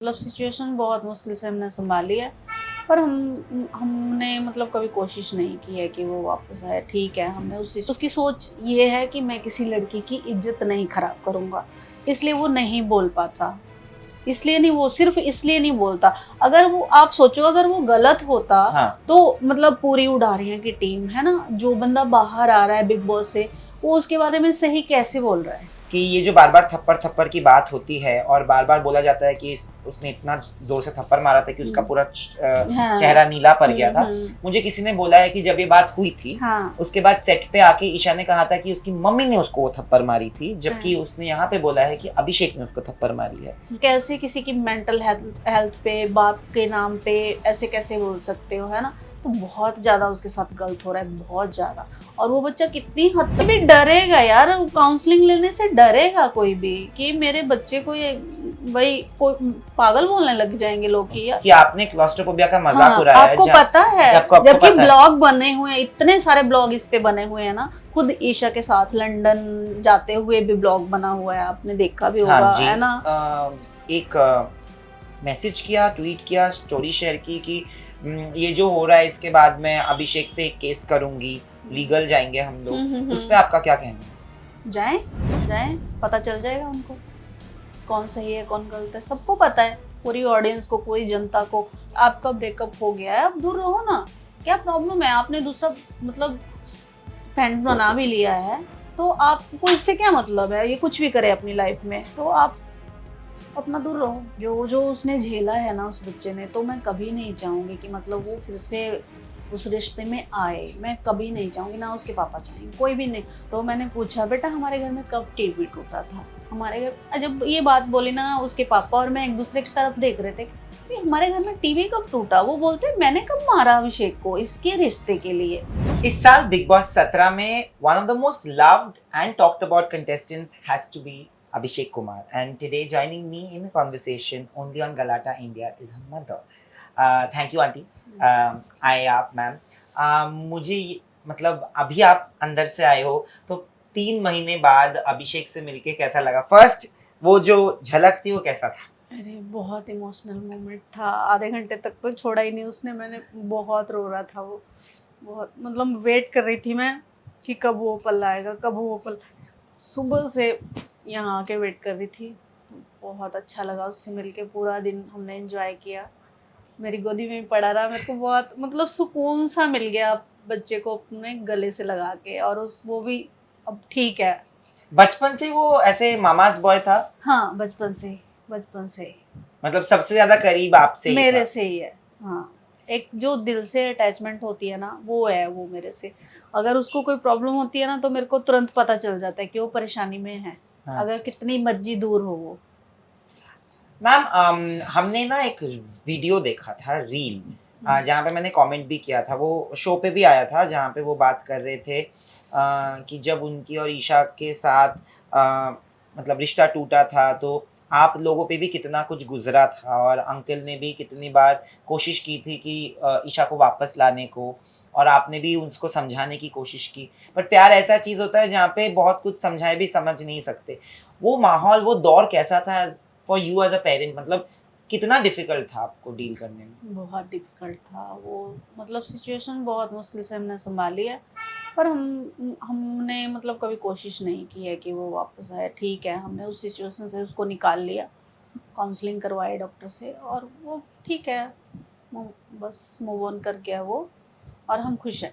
मतलब सिचुएशन बहुत मुश्किल से हमने संभाली है। पर हमने मतलब कभी कोशिश नहीं की है कि वो वापस आए। ठीक है, हमने उसकी सोच ये है कि मैं किसी लड़की की इज्जत नहीं खराब करूँगा, इसलिए वो नहीं बोल पाता। इसलिए नहीं, वो सिर्फ़ इसलिए नहीं बोलता। अगर वो आप सोचो, अगर वो गलत होता हाँ, तो मतलब पूरी उडारियाँ की टीम, है ना? जो बंदा बाहर आ रहा है बिग बॉस से, वो उसके बारे में सही कैसे बोल रहा है? कि ये जो बार-बार थप्पड़-थप्पड़ की बात होती है और बार-बार बोला जाता है कि उसने इतना ज़ोर से थप्पड़ मारा था कि उसका हुँ। पूरा हाँ। चेहरा नीला पड़ गया हुँ, था। हुँ। मुझे किसी ने बोला है कि जब ये बात हुई थी, हाँ। उसके बाद सेट पे आके ईशा ने कहा था कि उसकी मम्मी ने उसको वो थप्पड़ मारी थी, जबकि हाँ। उसने यहाँ पे बोला है कि अभिषेक ने उसको थप्पड़ मारी है। कैसे किसी की मेंटल हेल्थ हेल्थ पे, बात के नाम पे ऐसे कैसे बोल सकते हो, है ना? तो बहुत ज़्यादा उसके साथ गलत हो रहा है, बहुत ज़्यादा। और वो बच्चा कितनी हद तक भी डरेगा यार, काउंसलिंग लेने से डरेगा कोई भी कि मेरे बच्चे को ये भाई कोई पागल बोलने लग जाएंगे लोग कि यार। कि आपने क्लॉस्ट्रोफोबिया का मज़ाक हाँ, उड़ाया है आपको पता है, आपको जबकि पता है। ब्लॉग बने हुए हैं, इतने सारे ब्लॉग इस पे बने हुए हैं ना, खुद ईशा के साथ लंदन जाते हुए भी ब्लॉग बना हुआ है, आपने देखा भी हाँ होगा, जी। है ना? एक मैसेज किया, ट्वीट किया, स्टोरी शेयर की कि ये जो हो रहा है इसके बाद मैं अभिषेक पे केस करूँगी, लीगल जाएँगे हम हुँ, लोग। हुँ, उस पे हुँ। आपका क्या कहना है? जाएँ, जाएँ, पता चल जाएगा उनको, कौन सही है, कौन गलत है, सबको पता है, पूरी ऑडियंस को, पूरी जनता को। आपका ब्रेकअप हो गया है, अब दूर रहो ना, क्या प्रॉब्लम है? आपने दूसरा मतलब फ्रेंड बना भी लिया है, तो आपको इससे क्या मतलब है? ये कुछ भी करे अपनी लाइफ में, तो आप अपना दूर रहो। जो जो उसने झेला है ना उस बच्चे ने, तो मैं कभी नहीं चाहूँगी कि मतलब वो फिर से उस रिश्ते में आए। मैं कभी नहीं चाहूँगी, ना उसके पापा चाहेंगे, कोई भी नहीं। तो मैंने पूछा, बेटा हमारे घर में कब टीवी टूटा था? हमारे घर जब ये बात बोली ना, उसके पापा और मैं एक-दूसरे की तरफ देख रहे थे, कि हमारे घर में टीवी कब टूटा? वो बोलते मैंने कब मारा अभिषेक को इसके रिश्ते के लिए। इस साल बिग बॉस 17 में one of the most loved and talked about contestants has to be Abhishek Kumar, and today joining me in a conversation only on Galata India is her mother. Thank you aunty. आए आप ma'am. मुझे मतलब अभी आप अंदर से आए हो तो 3 महीने बाद अभिषेक से मिलके कैसा लगा? फर्स्ट वो जो झलक थी वो कैसा था? अरे बहुत इमोशनल मोमेंट था, आधे घंटे तक तो छोड़ा ही नहीं उसने, मैंने बहुत रो रहा था वो, बहुत मतलब वेट कर रही थी मैं कि कब वो पल आएगा, कब वो पल। सुबह से यहाँ आके वेट कर रही थी। बहुत अच्छा लगा उससे मिलके, पूरा दिन हमने एंजॉय किया, मेरी गोदी में ही पड़ा रहा, मेरे को बहुत मतलब सुकून सा मिल गया बच्चे को अपने गले से लगा के। और उस वो भी अब ठीक है। बचपन से वो ऐसे मामाज बॉय था? हाँ, बचपन से ही, बचपन से ही। मतलब सबसे ज्यादा करीब आपसे ही मेरे था? से ही है। हाँ, एक जो दिल से अटैचमेंट होती है ना, वो है वो मेरे से। अगर उसको कोई प्रॉब्लम होती है ना, तो मेरे को तुरंत पता चल जाता है कि वो परेशानी में है, हाँ। अगर कितनी मर्ज़ी दूर हो वो। मैम, हमने ना एक वीडियो देखा था, रील, हुँ। जहाँ पे मैंने कमेंट भी किया था, वो शो पे भी आया था, जहाँ पे वो बात कर रहे थे कि जब उनकी और ईशा के साथ मतलब रिश्ता टूटा था तो आप लोगों पे भी कितना कुछ गुजरा था और अंकल ने भी कितनी बार कोशिश की थी कि ईशा को वापस लाने को, और आपने भी उसको समझाने की कोशिश की। बट प्यार ऐसा चीज़ होता है जहाँ पे बहुत कुछ समझाए भी समझ नहीं सकते। वो माहौल, वो दौर कैसा था for you as a parent? मतलब कितना डिफिकल्ट था आपको डील करने में? बहुत डिफ़िकल्ट था वो, मतलब सिचुएशन बहुत मुश्किल से हमने सँभाली है। पर हमने मतलब कभी कोशिश नहीं की है कि वो वापस आए। ठीक है, हमने उस सिचुएशन से उसको निकाल लिया, काउंसलिंग करवाई डॉक्टर से, और वो ठीक है, मू बस मूव ऑन कर गया वो, और हम खुश हैं।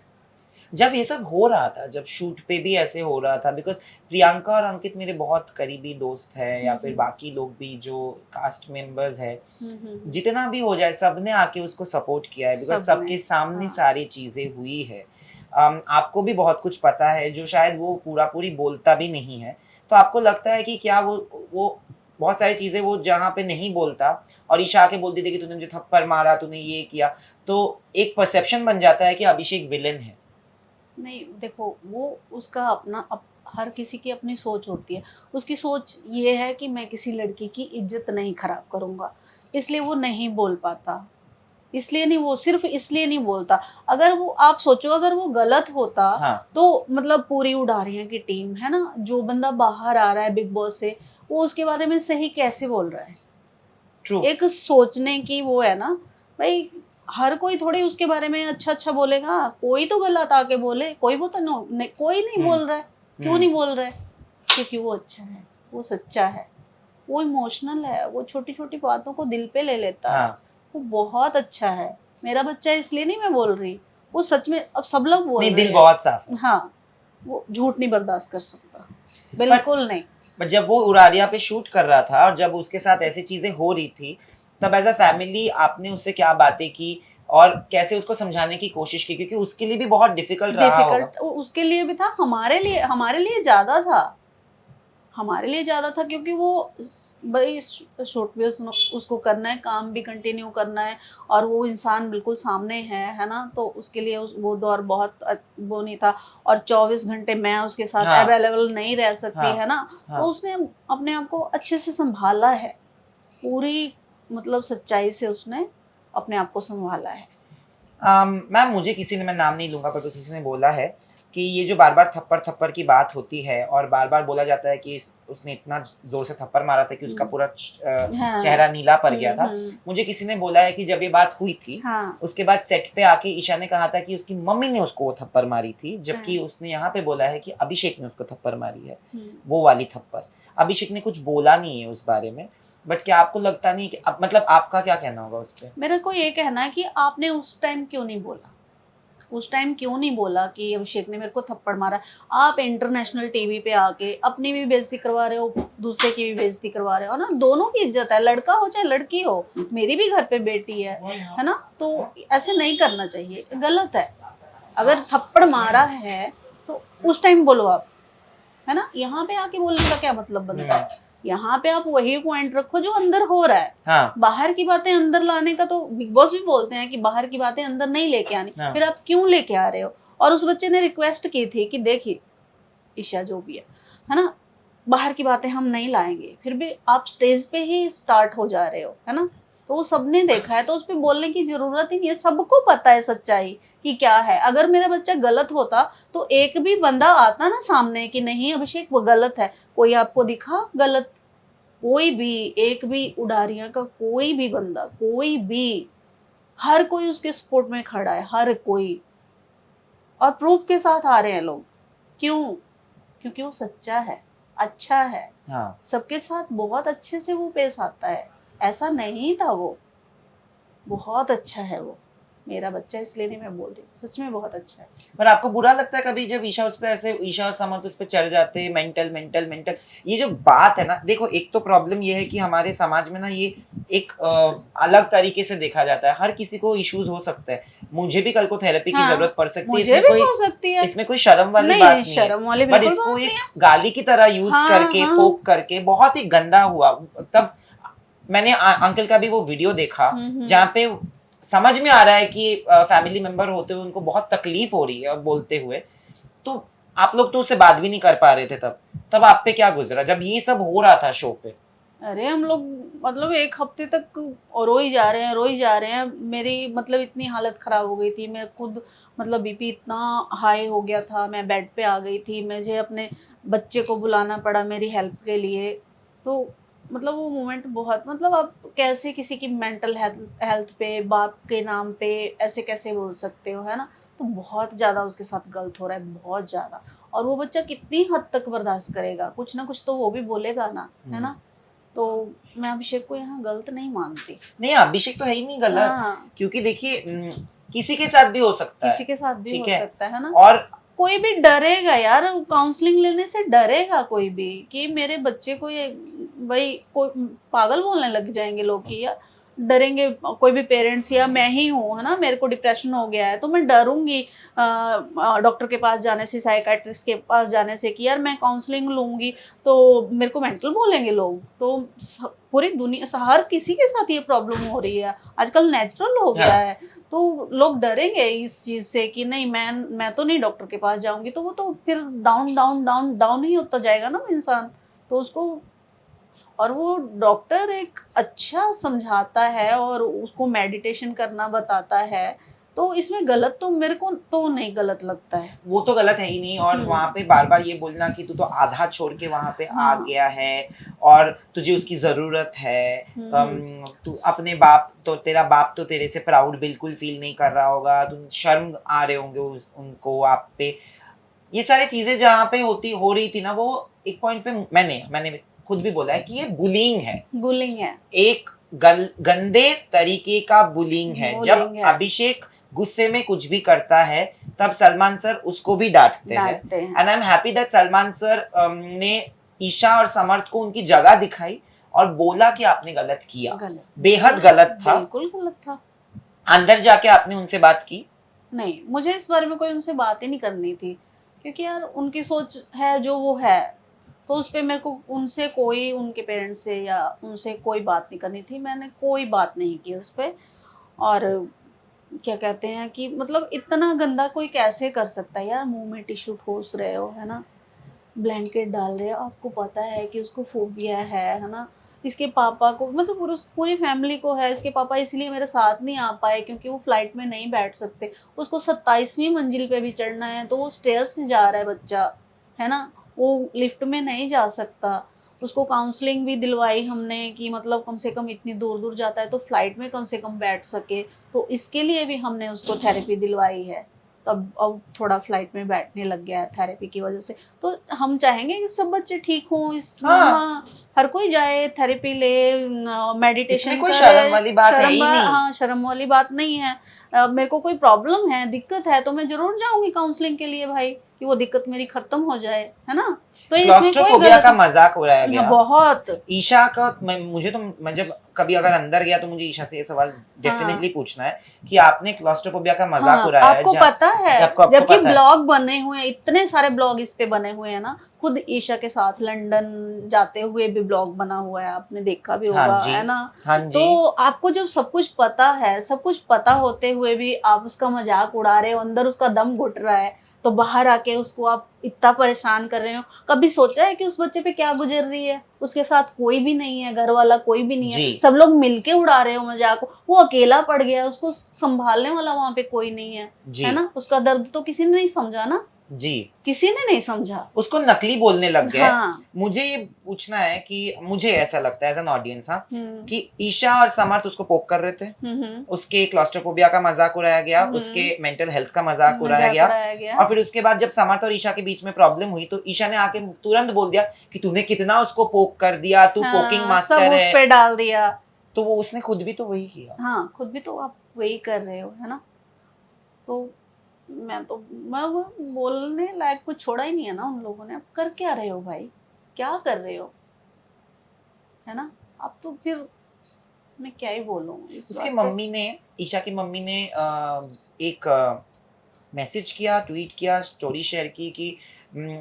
जब ये सब हो रहा था, जब शूट पे भी ऐसे हो रहा था, बिकॉज़ प्रियंका और अंकित मेरे बहुत करीबी दोस्त हैं, या हुँ, फिर हुँ। बाकी लोग भी जो कास्ट मेंबर्स हैं, हुँ, हुँ, हुँ। जितना भी हो जाए सबने आके उसको सपोर्ट किया है, बिकॉज़ सबने, सबके सामने हाँ। सारी चीज़ें हुई है। आपको भी बहुत कुछ पता है जो शायद वो पूरा-पूरी बोलता भी नहीं है। तो आपको लगता है कि क्या वो बहुत सारी चीज़ें वो जहाँ पे नहीं बोलता और ईशा आके बोलती थी कि तूने मुझे थप्पड़ मारा, तूने ये किया, तो एक परसेप्शन बन जाता है कि अभिषेक विलेन है। नहीं, देखो वो उसका अपना हर किसी की अपनी सोच होती है। उसकी सोच ये है कि मैं किसी लड़की की इज़्ज़त नहीं खराब करूँगा, इसलिए वो नहीं बोल पाता। इसलिए नहीं, वो सिर्फ़ इसलिए नहीं बोलता। अगर वो आप सोचो, अगर वो गलत होता हाँ। तो मतलब पूरी उडारियाँ की टीम, है ना? जो बंदा बाहर आ रहा है बिग बॉस से, वो उसके बारे में सही कैसे बोल रहा है? ट्रू। एक सोचने की वो है ना भाई, हर कोई थोड़ी उसके बारे में अच्छा अच्छा बोलेगा, कोई तो गलत आके बोले, कोई वो तो कोई नहीं हम्म बोल रहा है। क्यों हम्म नहीं बोल रहा है? क्योंकि वो अच्छा है, वो सच्चा है, वो इमोशनल है, वो छोटी छोटी बातों को दिल पे ले लेता है, हाँ वो बहुत अच्छा है। मेरा बच्चा इसलिए नहीं मैं बोल रही, वो सच में, अब सब लोग बोल नहीं, रहे दिल हैं। बहुत साफ है। हाँ, वो झूठ नहीं बर्दाश्त कर सकता, पर बिल्कुल नहीं। बट जब वो उरारिया पे शूट कर रहा था और जब उसके साथ ऐसी चीजें हो रही थी, तब एज अ फैमिली आपने उससे क्या बातें की और कैसे उसको समझाने की कोशिश की, क्योंकि उसके लिए भी बहुत डिफिकल्ट रहा होगा। डिफिकल्ट उसके लिए भी था, हमारे लिए ज्यादा था, हमारे लिए ज्यादा था, क्योंकि वो भाई शूट भी उसको करना है, काम भी कंटिन्यू करना है, और वो इंसान बिल्कुल सामने है ना, तो उसके लिए वो दौर बहुत वो नहीं था। और 24 घंटे मैं उसके साथ हाँ अवेलेबल नहीं रह सकती, हाँ है ना। हाँ। तो उसने अपने आप को अच्छे से संभाला है, पूरी मतलब सच्चाई से उसने अपने आप को संभाला है। मैम मुझे किसी ने, मैं नाम नहीं लूंगा, पर तो किसी ने बोला है कि ये जो बार बार थप्पड़ थप्पड़ की बात होती है और बार बार बोला जाता है कि उसने इतना जोर से थप्पड़ मारा था कि उसका पूरा हाँ। चेहरा नीला पड़ गया था। हम्म। मुझे किसी ने बोला है कि जब ये बात हुई थी, हाँ। उसके बाद सेट पे आके ईशा ने कहा था कि उसकी मम्मी ने उसको वो थप्पड़ मारी थी, जबकि उसने यहाँ पे बोला है कि अभिषेक ने उसको थप्पड़ मारी है, वो वाली थप्पड़। अभिषेक ने कुछ बोला नहीं है उस बारे में, बट क्या आपको लगता नहीं कि मतलब आपका क्या कहना होगा उस पे? मेरा को ये कहना है कि आपने उस टाइम क्यों नहीं बोला, उस टाइम क्यों नहीं बोला कि अभिषेक ने मेरे को थप्पड़ मारा। आप इंटरनेशनल टीवी पे आके अपनी भी बेइज्जती करवा रहे हो, दूसरे की भी बेइज्जती करवा रहे हो ना, दोनों की इज्जत है, लड़का हो चाहे लड़की हो, मेरी भी घर पे बेटी है ना। तो ऐसे नहीं करना चाहिए, गलत है। अगर थप्पड़ मारा है तो उस टाइम बोलो आप, है ना। यहाँ पे आके बोलने का क्या मतलब बनता है? यहाँ पे आप वही पॉइंट रखो जो अंदर हो रहा है। हाँ बाहर की बातें अंदर लाने का तो बिग बॉस भी बोलते हैं कि बाहर की बातें अंदर नहीं लेके आनी, हाँ। फिर आप क्यों लेके आ रहे हो? और उस बच्चे ने रिक्वेस्ट की थी कि देखिए ईशा जो भी है ना, बाहर की बातें हम नहीं लाएंगे, फिर भी आप स्टेज पे ही स्टार्ट हो जा रहे हो, है ना। तो वो सबने देखा है, तो उस पर बोलने की जरूरत ही नहीं है, सबको पता है सच्चाई कि क्या है। अगर मेरा बच्चा गलत होता तो एक भी बंदा आता ना सामने कि नहीं अभिषेक वो गलत है, कोई आपको दिखा गलत? कोई भी, एक भी उडारियां का कोई भी बंदा, कोई भी, हर कोई उसके सपोर्ट में खड़ा है, हर कोई, और प्रूफ के साथ आ रहे हैं लोग। क्यों? क्योंकि वो सच्चा है, अच्छा है, हाँ। सबके साथ बहुत अच्छे से वो पेश आता है। ऐसा नहीं था वो, बहुत अच्छा है वो मेरा बच्चा, इसलिए नहीं मैं बोल रही, सच में बहुत अच्छा है। पर आपको बुरा लगता है कभी जब ईशा उस पे ऐसे, ईशा और समर्थ उस पे चढ़ जाते हैं, मेंटल मेंटल मेंटल? ये जो बात है ना, देखो एक तो प्रॉब्लम ये है कि हमारे समाज में ना ये एक अलग तरीके से देखा जाता है। हर किसी को इश्यूज हो सकता है, मुझे भी कल को थेरेपी की हाँ, जरूरत पड़ सकती है, मुझे भी हो सकती है। इसमें कोई शर्म वाली नहीं बात नहीं है। शर्म वाली बट बिल्कुल इसको बात नहीं एक है। गाली की तरह यूज हाँ करके, हाँ। पोक करके बहुत ही गंदा हुआ। तब मैंने अंकल का भी वो वीडियो देखा जहाँ पे समझ में आ रहा है कि फैमिली मेंबर होते हुए उनको बहुत तकलीफ हो रही है और बोलते हुए, तो आप लोग तो उससे बात भी नहीं कर पा रहे थे। तब तब आप पे क्या गुजरा जब ये सब हो रहा था शो पे? अरे हम लोग मतलब 1 हफ्ते तक रो ही जा रहे हैं, रो ही जा रहे हैं। मेरी मतलब इतनी हालत खराब हो गई थी, मैं खुद मतलब बीपी इतना हाई हो गया था, मैं बेड पे आ गई थी, मुझे अपने बच्चे को बुलाना पड़ा मेरी हेल्प के लिए। तो मतलब वो मोमेंट बहुत, मतलब आप कैसे किसी की मेंटल हेल्थ हेल्थ पे, बाप के नाम पे ऐसे कैसे बोल सकते हो, है ना। तो बहुत ज़्यादा उसके साथ गलत हो रहा है, बहुत ज़्यादा। और वो बच्चा कितनी हद तक बर्दाश्त करेगा, कुछ ना कुछ तो वो भी बोलेगा ना, है ना। तो मैं अभिषेक को यहाँ गलत नहीं मानती। नहीं, अभिषेक तो है ही नहीं गलत, हाँ, क्योंकि देखिए किसी के साथ भी हो सकता किसी है, के साथ भी ठीक हो है। सकता है ना। और कोई भी डरेगा यार, काउंसलिंग लेने से डरेगा कोई भी कि मेरे बच्चे को ये, भाई कोई पागल बोलने लग जाएंगे लोग कि यार, डरेंगे कोई भी पेरेंट्स, या मैं ही हूँ, है ना, मेरे को डिप्रेशन हो गया है तो मैं डरूंगी डॉक्टर के पास जाने से, साइकाट्रिस्ट के पास जाने से कि यार मैं काउंसलिंग लूंगी तो मेरे को मेंटल बोलेंगे लोग। तो पूरी दुनिया, हर किसी के साथ ये प्रॉब्लम हो रही है आजकल, नेचुरल हो गया हाँ, है। तो लोग डरेंगे इस चीज से कि नहीं मैं तो नहीं डॉक्टर के पास जाऊंगी, तो वो तो फिर डाउन डाउन डाउन डाउन ही होता जाएगा ना वो इंसान। तो उसको, और वो डॉक्टर एक अच्छा समझाता है और उसको मेडिटेशन करना बताता है, तो इसमें गलत तो मेरे को तो नहीं गलत लगता है। वो तो गलत है ही नहीं। और वहां पे बार बार ये बोलना कि तू तो आधा छोड़ के वहां पे आ हाँ। गया है और तुझे उसकी जरूरत है। तू अपने बाप तो, तेरा बाप तो तेरे से प्राउड बिल्कुल फील नहीं कर रहा होगा, तुम शर्म आ रहे होंगे उनको आप पे। ये सारी चीजें जहाँ पे हो रही थी ना, वो एक पॉइंट पे मैंने खुद भी बोला है कि ये बुलिंग है, बुलिंग है। एक गंदे तरीके का बुलिंग है। जब बुलिंग है। अभिषेक गुस्से में कुछ भी करता है तब सलमान सर उसको भी डांटते हैं। And I am happy that Salman sir ने ईशा और समर्थ को उनकी जगह दिखाई और बोला कि आपने गलत किया, गलत, बेहद गलत था, बिल्कुल गलत था। अंदर जाके आपने उनसे बात की? नहीं, मुझे इस बारे में कोई उनसे बात ही नहीं करनी थी, क्योंकि यार उनकी सोच है जो वो है, तो उस पे मेरे को उनसे कोई, उनके पेरेंट्स से या उनसे कोई बात नहीं करनी थी। मैंने कोई बात नहीं की उस पे। और क्या कहते हैं कि मतलब इतना गंदा कोई कैसे कर सकता है यार? मुंह में टिश्यू ठोस रहे हो, है ना, ब्लैंकेट डाल रहे हो, आपको पता है कि उसको फोबिया है ना। इसके पापा को, मतलब पूरी फैमिली को है। इसके पापा इसलिए मेरे साथ नहीं आ पाए क्योंकि वो फ्लाइट में नहीं बैठ सकते। उसको 27वीं मंजिल पे भी चढ़ना है, तो वो स्टेयर्स से जा रहा है बच्चा, है ना, वो लिफ्ट में नहीं जा सकता। उसको काउंसलिंग भी दिलवाई हमने कि मतलब कम से कम इतनी दूर दूर जाता है तो फ्लाइट में कम से कम बैठ सके, तो इसके लिए भी हमने उसको थेरेपी दिलवाई है। तब अब थोड़ा फ्लाइट में बैठने लग गया है थेरेपी की वजह से। तो हम चाहेंगे कि सब बच्चे ठीक हों। हाँ, हर कोई जाए, थेरेपी ले, मेडिटेशन इसमें कोई करे। शर्म वाली बात है ही नहीं। हाँ, शर्म वाली बात नहीं है। मेरे को कोई प्रॉब्लम है, दिक्कत है, तो मैं जरूर जाऊंगी काउंसलिंग के लिए भाई, कि वो दिक्कत मेरी खत्म हो जाए, है ना। तो इसमें कोई क्लॉस्ट्रोफोबिया का गलत मजाक उड़ाया गया बहुत। ईशा का। मैं जब कभी अगर अंदर गया तो मुझे ईशा से ये सवाल डेफिनेटली पूछना है कि आपने क्लॉस्ट्रोफोबिया का मजाक हाँ, उड़ाया है आपको पता है, आपको जबकि पता है। ब्लॉग बने हुए हैं, इतने सारे ब्लॉग इस पे बने हुए हैं ना। खुद ईशा के साथ लंदन जाते हुए भी ब्लॉग बना हुआ है, आपने देखा भी हाँ होगा, जी, है ना। हाँ जी। तो आपको जब सब कुछ पता है, सब कुछ पता होते हुए भी आप उसका मजाक उड़ा रहे हो, अंदर उसका दम घुट रहा है, तो बाहर आके उसको आप इतना परेशान कर रहे हो। कभी सोचा है कि उस बच्चे पे क्या गुजर रही है? उसके साथ कोई भी नहीं है, घर वाला कोई भी नहीं है, सब लोग मिलके उड़ा रहे हो मजाक। वो अकेला पड़ गया, उसको संभालने वाला वहां पे कोई नहीं है ना। उसका दर्द तो किसी ने नहीं समझा ना जी, किसी ने नहीं समझा। उसको नकली बोलने लग गए। हाँ। मुझे ये पूछना है कि मुझे ऐसा लगता है एज एन ऑडियंस कि ईशा और समर्थ उसको पोक कर रहे थे, उसके क्लॉस्ट्रोफोबिया का मजाक उड़ाया गया, उसके मेंटल हेल्थ का मजाक उड़ाया गया। और फिर उसके बाद जब समर्थ और ईशा के बीच में प्रॉब्लम हुई तो ईशा ने आके तुरंत बोल दिया कि तूने कितना उसको पोक कर दिया, तू पोकिंग मास्टर सब उस है। पे डाल दिया। तो वो उसने खुद भी तो वही किया। हाँ, खुद भी तो आप वही कर रहे हो, है ना। तो मैं वो बोलने लायक कुछ छोड़ा ही नहीं है ना उन लोगों ने। आप कर क्या रहे हो भाई? क्या कर रहे हो, है ना। आप तो फिर मैं क्या ही बोलूं इस उसकी बात पे। मम्मी ने, ईशा की मम्मी ने एक मैसेज किया, ट्वीट किया, स्टोरी शेयर की कि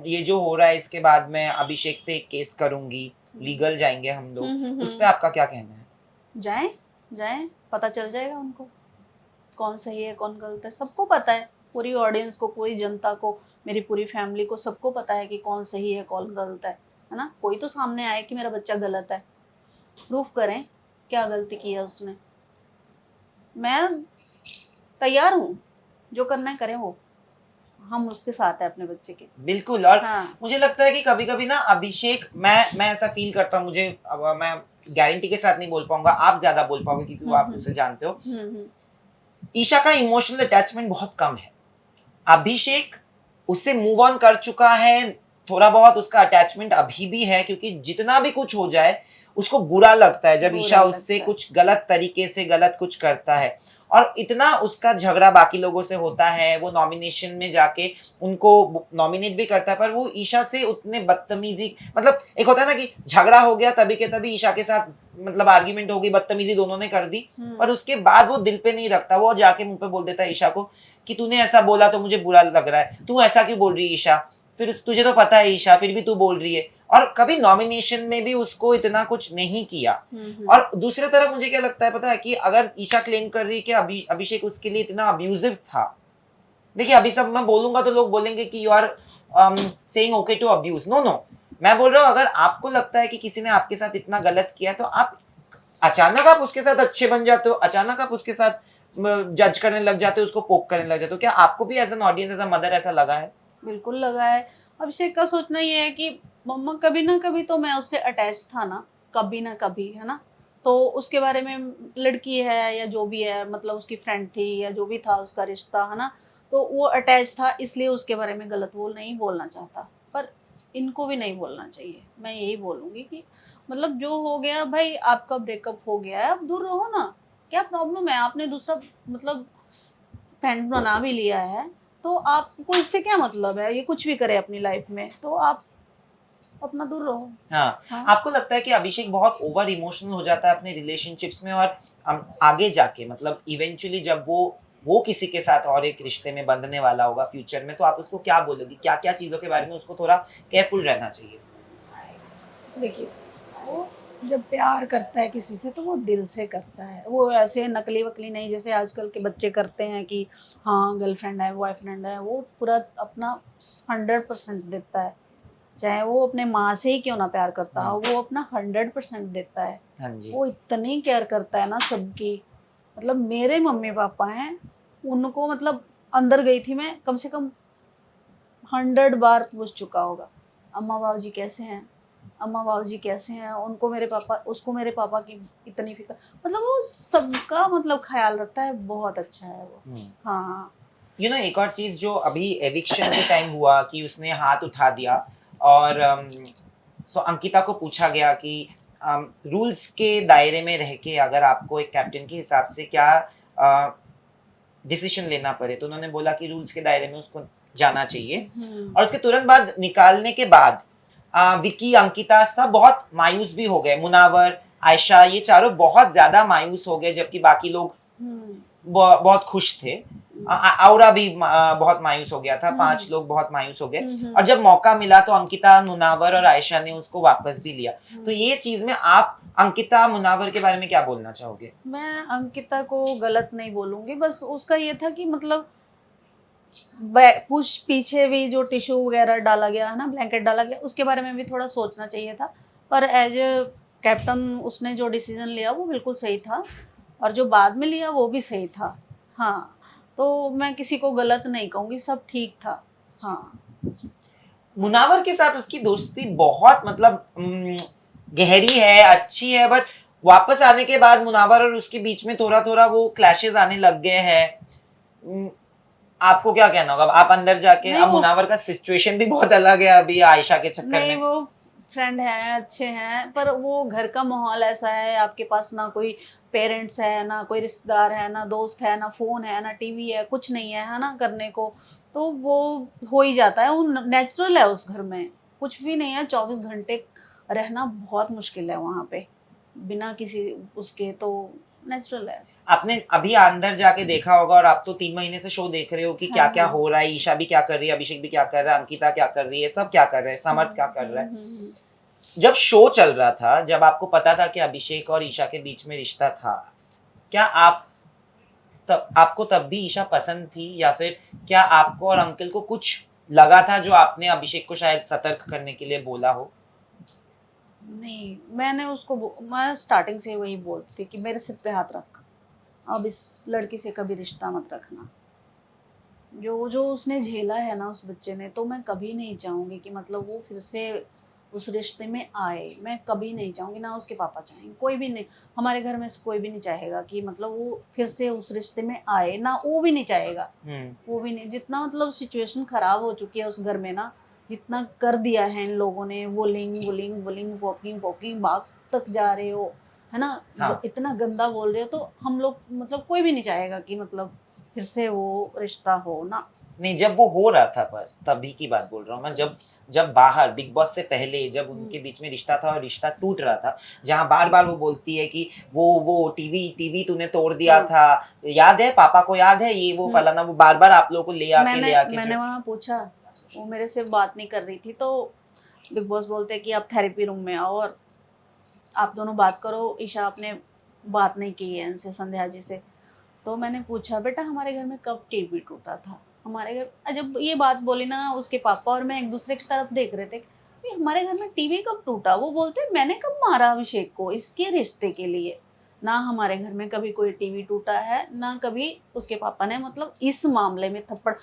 ये जो हो रहा है इसके बाद मैं अभिषेक पे एक केस करूंगी, लीगल जाएंगे हम लोग। उस पे आपका क्या कहना है? जाएं, जाएं, पता चल जाएगा उनको कौन सही है कौन गलत है। सबको पता है, पूरी ऑडियंस को, पूरी जनता को, मेरी पूरी फैमिली को, सबको पता है कि कौन सही है कौन गलत है ना। कोई तो सामने आए कि मेरा बच्चा गलत है, प्रूफ करें क्या गलती की है उसने। मैं तैयार हूँ, जो करना है करें, वो हम उसके साथ है अपने बच्चे के। बिल्कुल। और हाँ। मुझे लगता है कि कभी कभी ना अभिषेक, मैं ऐसा फील करता हूँ, मुझे अब मैं गारंटी के साथ नहीं बोल पाऊंगा, आप ज्यादा बोल पाओगे क्योंकि वो आप उसे जानते हो। ईशा का इमोशनल अटैचमेंट बहुत कम है। अभिषेक उससे मूव ऑन कर चुका है, थोड़ा बहुत उसका अटैचमेंट अभी भी है क्योंकि जितना भी कुछ हो जाए उसको बुरा लगता है जब ईशा उससे कुछ गलत तरीके से गलत कुछ करता है। और इतना उसका झगड़ा बाकी लोगों से होता है, वो नॉमिनेशन में जाके उनको नॉमिनेट भी करता है, पर वो ईशा से उतने बदतमीजी, मतलब एक होता है ना कि झगड़ा हो गया तभी के तभी ईशा के साथ मतलब आर्ग्यूमेंट हो गई, बदतमीजी दोनों ने कर दी, पर उसके बाद वो दिल पे नहीं रखता, वो जाके मुंह पे बोल देता है ईशा को कि तूने ऐसा बोला तो मुझे बुरा लग रहा है, तू ऐसा क्यों बोल रही है ईशा, फिर तुझे तो पता है ईशा फिर भी तू बोल रही है। और कभी नॉमिनेशन में भी उसको इतना कुछ नहीं किया। और दूसरी तरफ मुझे क्या लगता है पता है कि अगर ईशा क्लेम कर रही है कि अभिषेक उसके लिए इतना अब्यूजिव था, देखिए अभी सब मैं बोलूंगा तो लोग बोलेंगे कि you are saying okay to abuse. No, मैं बोल रहा हूँ अगर आपको लगता है कि किसी ने आपके साथ इतना गलत किया तो आप अचानक आप उसके साथ अच्छे बन जाते हो, अचानक आप उसके साथ जज करने लग जाते हो, उसको पोक करने लग जाते हो। क्या आपको भी as an audience, as a mother ऐसा लगा है? बिल्कुल लगा है। अभिषेक का सोचना ये है कि मम्मा कभी ना कभी तो मैं उससे अटैच था ना, कभी ना कभी, है ना? तो उसके बारे में, लड़की है या जो भी है, मतलब उसकी फ्रेंड थी या जो भी था उसका रिश्ता, है ना? तो वो अटैच था, इसलिए उसके बारे में गलत वो नहीं बोलना चाहता। पर इनको भी नहीं बोलना चाहिए। मैं यही बोलूँगी कि मतलब जो हो गया भाई, आपका ब्रेकअप हो गया है, अब दूर रहो ना। क्या प्रॉब्लम है? आपने दूसरा मतलब फ्रेंड बना भी लिया है, तो आपको इससे क्या मतलब है? ये कुछ भी करे अपनी लाइफ में, तो आप अपना दूर रहो। हाँ, हाँ। आपको लगता है कि अभिषेक बहुत ओवर इमोशनल हो जाता है अपने रिलेशनशिप्स में, और आगे जाके मतलब इवेंचुअली जब वो किसी के साथ और एक रिश्ते में बंधने वाला होगा फ्यूचर में, तो आप उसको क्या बोलोगी? क्या-क्या चीज़ों के बारे में उसको थोड़ा केयरफुल रहना चाहिए? देखिए, वो जब प्यार करता है किसी से तो वो दिल से करता है। वो ऐसे नकली-वकली नहीं, जैसे आजकल के बच्चे करते हैं कि हाँ, गर्लफ्रेंड है, बॉयफ्रेंड है, वो पूरा अपना 100% देता है। चाहे वो अपने माँ से ही क्यों ना प्यार करता हुँ, हो, वो अपना 100% देता है। हाँ जी। वो इतनी केयर करता है ना सबकी। मतलब मेरे मम्मी-पापा हैं, उनको मतलब अंदर गई थी मैं, कम से कम 100 बार पूछ चुका होगा, अम्मा बाबूजी कैसे हैं? अम्मा बाबूजी कैसे हैं? उनको मेरे पापा, उसको मेरे पापा की इतनी फ़िक्र, मतलब वो सबका मतलब ख़्याल रखता है, बहुत अच्छा है वो। हुँ। हाँ। एक और चीज़ जो अभी एविक्शन के टाइम हुआ कि उसने हाथ उठा दिया, और सो अंकिता को पूछा गया कि रूल्स के दायरे में रह के अगर आपको एक कैप्टन के हिसाब से क्या डिसीजन लेना पड़े, तो उन्होंने बोला कि रूल्स के दायरे में उसको जाना चाहिए। हुँ। और उसके तुरंत बाद निकालने के बाद विक्की, अंकिता सब बहुत मायूस भी हो गए। मुनावर, आयशा, ये चारों बहुत ज़्यादा मायूस हो गए, जबकि बाकी लोग हुँ। बहुत खुश थे। औरा भी बहुत मायूस हो गया था, हुँ, 5 हुँ। लोग बहुत मायूस हो गए। हुँ, और हुँ। जब मौका मिला तो अंकिता, मुनावर और आयशा ने उसको वापस भी लिया। तो हुँ। ये चीज़ में आप अंकिता, मुनावर के बारे में क्या बोलना चाहोगे? मैं अंकिता को गलत नहीं बोलूँगी, बस उसका ये था कि मतलब बै पुश पीछे भी जो टिश्यू वगैरह डाला गया है ना, ब्लैंकेट डाला गया, उसके बारे में भी थोड़ा सोचना चाहिए था। पर एज़ अ कैप्टन उसने जो डिसीज़न लिया वो बिल्कुल सही था, और जो बाद में लिया वो भी सही था। हाँ, तो मैं किसी को गलत नहीं कहूँगी, सब ठीक था। हाँ। मुनावर के साथ उसकी दोस्ती बहुत मतलब गहरी है, अच्छी है, बट वापस आने के बाद मुनावर और उसके बीच में थोड़ा-थोड़ा वो क्लैशेज़ आने लग गए हैं। उम, आपको क्या कहना होगा? अब आप अंदर जाके, नहीं अब वो मुनावर का सिचुएशन भी बहुत अलग है अभी आयशा के चक्कर नहीं में। वो फ्रेंड हैं, अच्छे हैं, पर वो घर का माहौल ऐसा है, आपके पास ना कोई पेरेंट्स है, ना कोई रिश्तेदार है, ना दोस्त है, ना फ़ोन है, ना टीवी है, कुछ नहीं है ना करने को। तो वो हो ही जाता है, वो न नेचुरल है उस घर में, कुछ भी नहीं है, 24 घंटे रहना बहुत मुश्किल है वहाँ पे, बिना किसी उसके, तो नेचुरल है। आपने अभी अंदर जाके देखा होगा, और आप तो 3 महीने से शो देख रहे हो कि हाँ, क्या-क्या हाँ। हो रहा है, ईशा भी क्या कर रही है, अभिषेक भी क्या कर रहा है, अंकिता क्या कर रही है, सब क्या कर रहे हैं, हुँ, समर्थ क्या कर रहा है। हुँ। जब शो चल रहा था, जब आपको पता था कि अभिषेक और ईशा के बीच में रिश्ता था, क्या आपको तब भी ईशा पसंद थी, या फिर क्या आपको और अंकल को कुछ लगा था जो आपने अभिषेक को शायद सतर्क करने के लिए बोला हो? नहीं, मैंने उसको मैं स्टार्टिंग से वही बोलती थी कि मेरे सिर पे हाथ रख, अब इस लड़की से कभी रिश्ता मत रखना। जो जो उसने झेला है ना उस बच्चे ने, तो मैं कभी नहीं चाहूँगी कि मतलब वो फिर से उस रिश्ते में आए। मैं कभी नहीं चाहूँगी, ना उसके पापा चाहेंगे, कोई भी नहीं। हमारे घर में से कोई भी नहीं चाहेगा कि मतलब वो फिर से उस रिश्ते में आए, ना वो भी नहीं चाहेगा। हुँ। वो भी नहीं, जितना मतलब सिचुएशन खराब हो चुकी है उस घर में ना, जितना कर दिया है इन लोगों ने, बुलिंग, वॉकिंग, बाग तक जा रहे हो, है ना? हाँ। इतना गंदा बोल रहे हो, तो हम लोग मतलब कोई भी नहीं चाहेगा कि मतलब फिर से वो रिश्ता हो ना। नहीं, जब वो हो रहा था, पर तभी की बात बोल रहा हूँ मैं, जब जब बाहर बिग बॉस से पहले जब हुँ। उनके बीच में रिश्ता था और रिश्ता टूट रहा था, जहाँ बार-बार वो बोलती है कि वो टीवी टीवी तूने तोड़ दिया हाँ। था, याद है? पापा को याद है? ये वो हुँ। फलाना, वो बार-बार आप लोगों को ले मैंने आके जो। मैंने वहाँ पूछा, वो मेरे से बात नहीं कर रही थी, तो बिग बॉस बोलते हैं कि आप थेरेपी रूम में आओ और आप दोनों बात करो। ईशा आपने बात नहीं की है इनसे, संध्या जी से। तो मैंने पूछा, बेटा हमारे घर में कब टीवी टूटा था? हमारे घर जब ये बात बोली ना, उसके पापा और मैं एक दूसरे की तरफ देख रहे थे, "ये हमारे घर में टीवी कब टूटा?" वो बोलते, मैंने कब मारा अभिषेक को इसके रिश्ते के लिए, ना हमारे घर में कभी कोई टीवी टूटा है, ना कभी उसके पापा ने मतलब इस मामले में थप्पड़।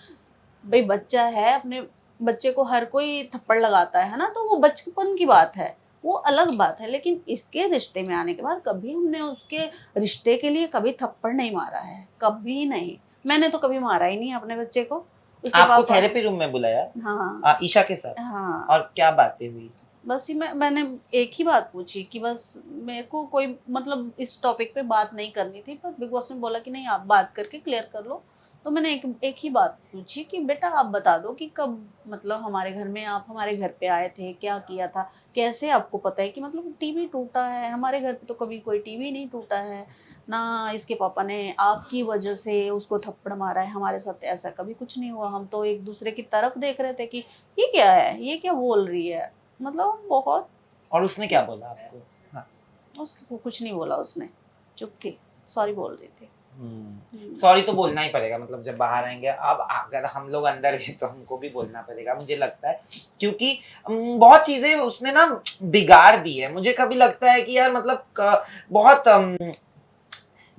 भाई बच्चा है, अपने बच्चे को हर कोई थप्पड़ लगाता है ना, तो वो बचपन की बात है, वो अलग बात है। लेकिन इसके रिश्ते में आने के बाद कभी हमने उसके रिश्ते के लिए कभी थप्पड़ नहीं मारा है, कभी नहीं। मैंने तो कभी मारा ही नहीं अपने बच्चे को। उसके आपको पापा, थेरेपी रूम में बुलाया हाँ ईशा के साथ, हाँ, और क्या बातें हुई? बस ही मैंने एक ही बात पूछी कि बस मेरे को कोई मतलब इस टॉपिक पे बात नहीं करनी थी, पर बिग बॉस ने बोला कि नहीं आप बात करके क्लियर कर लो। तो मैंने एक ही बात पूछी कि बेटा आप बता दो कि कब मतलब हमारे घर में आप हमारे घर पे आए थे, क्या किया था, कैसे आपको पता है कि मतलब टीवी टूटा है? हमारे घर पे तो कभी कोई टीवी नहीं टूटा है, ना इसके पापा ने आपकी वजह से उसको थप्पड़ मारा है, हमारे साथ ऐसा कभी कुछ नहीं हुआ। हम तो एक दूसरे की तरफ देख रहे थे कि ये क्या है, ये क्या बोल रही है, मतलब बहुत। और उसने क्या बोला आपको? हाँ। उसको कुछ नहीं बोला, उसने चुप थी, सॉरी बोल रही थी। सॉरी तो बोलना ही पड़ेगा, मतलब जब बाहर आएंगे। अब अगर हम लोग अंदर गए तो हमको भी बोलना पड़ेगा, मुझे लगता है, क्योंकि बहुत चीजें उसने ना बिगाड़ दी है। मुझे कभी लगता है कि यार मतलब बहुत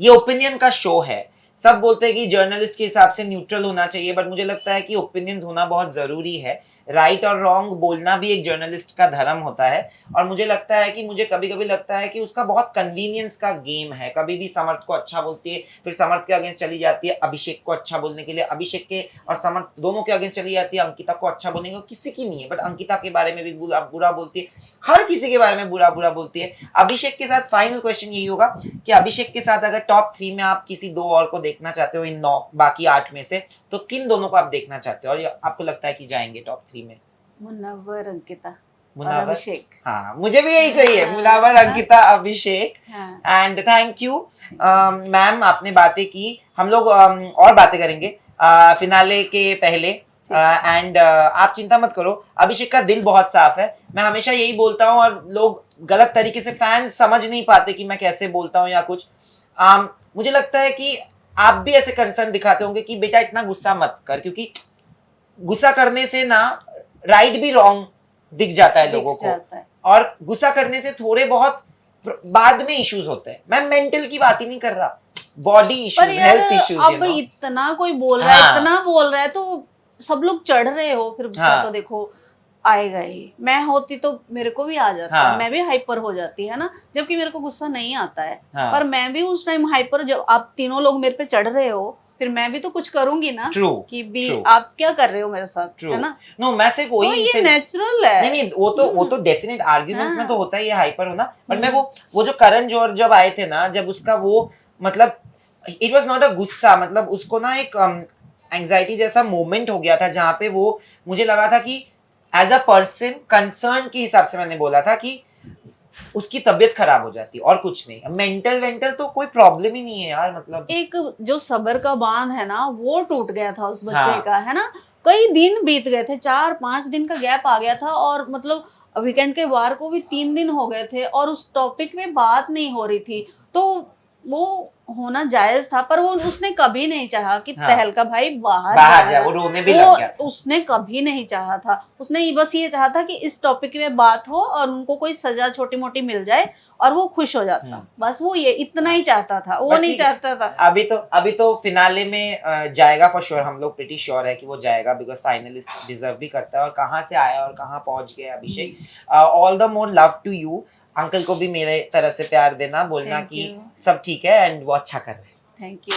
ये ओपिनियन का शो है। सब बोलते हैं कि जर्नलिस्ट के हिसाब से न्यूट्रल होना चाहिए, बट मुझे लगता है कि ओपिनियंस होना बहुत जरूरी है। राइट और रॉन्ग बोलना भी एक जर्नलिस्ट का धर्म होता है। और मुझे लगता है कि मुझे कभी कभी लगता है कि उसका बहुत कन्वीनियंस का गेम है। कभी भी समर्थ को अच्छा बोलती है, फिर समर्थ के अगेंस्ट चली जाती है अभिषेक को अच्छा बोलने के लिए, अभिषेक के और समर्थ दोनों के अगेंस्ट चली जाती है अंकिता को अच्छा बोलने को। किसी की नहीं है, बट अंकिता के बारे में भी बुरा बोलती है, हर किसी के बारे में बुरा बुरा बोलती है। अभिषेक के साथ फाइनल क्वेश्चन यही होगा कि अभिषेक के साथ अगर टॉप 3 में आप किसी 2 और को देखना चाहते हो इन 9 बाकी 8 में से, तो किन दोनों को आप देखना चाहते हो और आपको लगता है कि जाएंगे टॉप 3 में? मुनव्वर, अंकिता और मुनावर, अभिषेक। हाँ मुझे भी यही चाहिए, मुनावर, अंकिता, अभिषेक। एंड थैंक यू मैम, आपने बातें की। हम लोग और बातें करेंगे फिनाले के पहले। एंड आप चिंता मत करो, अभिषेक का दिल बहुत साफ है। मैं हमेशा यही बोलता हूँ, और लोग गलत तरीके से, फैंस समझ नहीं पाते कि मैं कैसे बोलता हूँ या कुछ। मुझे लगता है कि आप भी ऐसे कंसर्न दिखाते होंगे कि बेटा इतना गुस्सा मत कर, क्योंकि गुस्सा करने से ना राइट भी रॉन्ग दिख जाता है लोगों को, और गुस्सा करने से थोड़े बहुत बाद में इश्यूज होते हैं। मैं मेंटल की बात ही नहीं कर रहा, बॉडी इश्यूज, हेल्थ इश्यूज। अब इतना कोई बोल रहा है, इतना बोल रहा है, तो सब लोग चढ़ रहे हो, फिर गुस्सा तो देखो आएगा ही। मैं होती तो मेरे को भी आ जाता, मैं भी हाइपर हो जाती है ना, जबकि मेरे को गुस्सा नहीं आता है। पर मैं भी उस टाइम हाइपर, जब आप तीनों लोग मेरे पे चढ़ रहे हो, फिर मैं भी तो कुछ करूंगी ना। कि भी आप क्या कर रहे हो मेरे साथ, है ना? नो, मैं सिर्फ वही, तो ये नेचुरल है। नहीं, वो तो डेफिनेट आर्गुमेंट्स में तो होता ही है हाइपर होना। बट मैं वो जो करण जौहर जब आए थे ना, जब उसका वो मतलब इट वाज नॉट अ गुस्सा, मतलब उसको ना एक एंजाइटी जैसा मोमेंट हो गया था, जहां पे वो, मुझे लगा था कि एज अ पर्सन कंसर्न के हिसाब से मैंने बोला था कि उसकी तबीयत खराब हो जाती, और कुछ नहीं। मेंटल तो कोई प्रॉब्लम ही नहीं है यार, मतलब एक जो सबर का बांध है ना, वो टूट गया था उस बच्चे का, है ना? कई दिन बीत गए थे, 4-5 दिन का गैप आ गया था, और मतलब वीकेंड के वार को भी 3 दिन हो गए थे, और उस टॉपिक में बात नहीं हो रही थी। तो वो होना जायज था, पर वो उसने कभी नहीं चाहा कि तहलका भाई बाहर जाए, वो रोने भी लग गया। उसने कभी नहीं चाहा था। उसने बस ये चाहा था कि इस टॉपिक में बात हो और उनको कोई सजा छोटी मोटी मिल जाए और वो खुश हो जाता। बस वो ये इतना ही चाहता था, वो नहीं चाहता था। अभी तो फिनाले में जाएगा फॉर श्योर, हम लोग प्रीटी श्योर है कि वो जाएगा, बिकॉज फाइनलिस्ट डिजर्व भी करता है। और कहाँ से आया और कहाँ पहुंच गया Abhishek, all the more love to you. Uncle को भी मेरे तरफ से प्यार देना, बोलना कि सब ठीक है एंड वो अच्छा कर रहे हैं। Thank you.